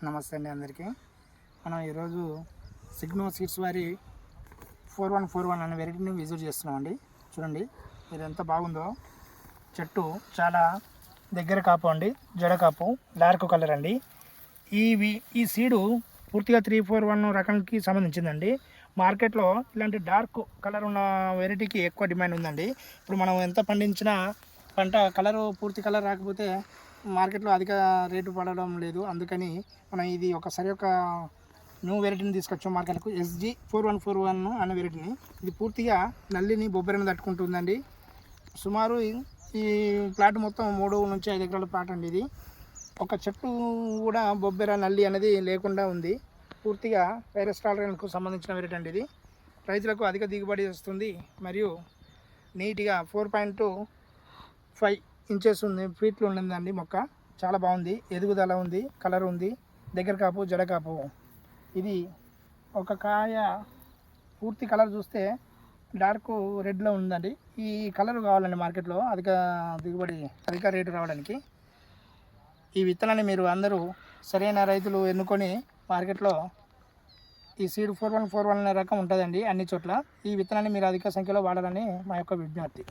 నమస్తే అండి అందరికీ. మనం ఈరోజు సిగ్నో సీడ్స్ వారి 4141 అనే వెరైటీని విజిట్ చేస్తున్నామండి. చూడండి ఇది ఎంత బాగుందో. చెట్టు చాలా దగ్గర కాపు అండి, జడ కాపు, డార్క్ కలర్ అండి. ఈ సీడు పూర్తిగా 341 రకానికి సంబంధించిందండి. మార్కెట్లో ఇలాంటి డార్క్ కలర్ ఉన్న వెరైటీకి ఎక్కువ డిమాండ్ ఉందండి. ఇప్పుడు మనం ఎంత పండించినా పంట కలరు పూర్తి కలర్ రాకపోతే మార్కెట్లో అధిక రేటు పడడం లేదు. అందుకని మనం ఇది ఒకసారి ఒక న్యూ వెరైటీని తీసుకొచ్చాం మార్కెట్కు. SG4141 అనే వెరైటీని. ఇది పూర్తిగా నల్లిని బొబ్బరిని తట్టుకుంటుందండి. సుమారు ఈ ప్లాట్ మొత్తం 3 నుంచి 5 ఎకరాల ప్లాట్ అండి. ఇది ఒక చెట్టు కూడా బొబ్బెర నల్లి అనేది లేకుండా ఉంది. పూర్తిగా వైరస్ టాలరెన్స్కు సంబంధించిన వెరైటీ అండి. ఇది రైతులకు అధిక దిగుబడి వస్తుంది మరియు నీట్గా 4.5 ఇంచెస్ ఉంది, ఫీట్లు ఉండిందండి. మొక్క చాలా బాగుంది, ఎదుగుదల ఉంది, కలర్ ఉంది, దగ్గర కాపు, జడ కాపు. ఇది ఒక కాయ పూర్తి కలర్ చూస్తే డార్క్ రెడ్లో ఉందండి. ఈ కలర్ కావాలండి మార్కెట్లో అధిక దిగుబడి, అధిక రేటు రావడానికి. ఈ విత్తనాన్ని మీరు అందరూ సరైన రైతులు ఎన్నుకొని మార్కెట్లో ఈ సీడ్ 4141 అనే రకం ఉంటుందండి అన్ని చోట్ల. ఈ విత్తనాన్ని మీరు అధిక సంఖ్యలో వాడాలని మా యొక్క విజ్ఞప్తి.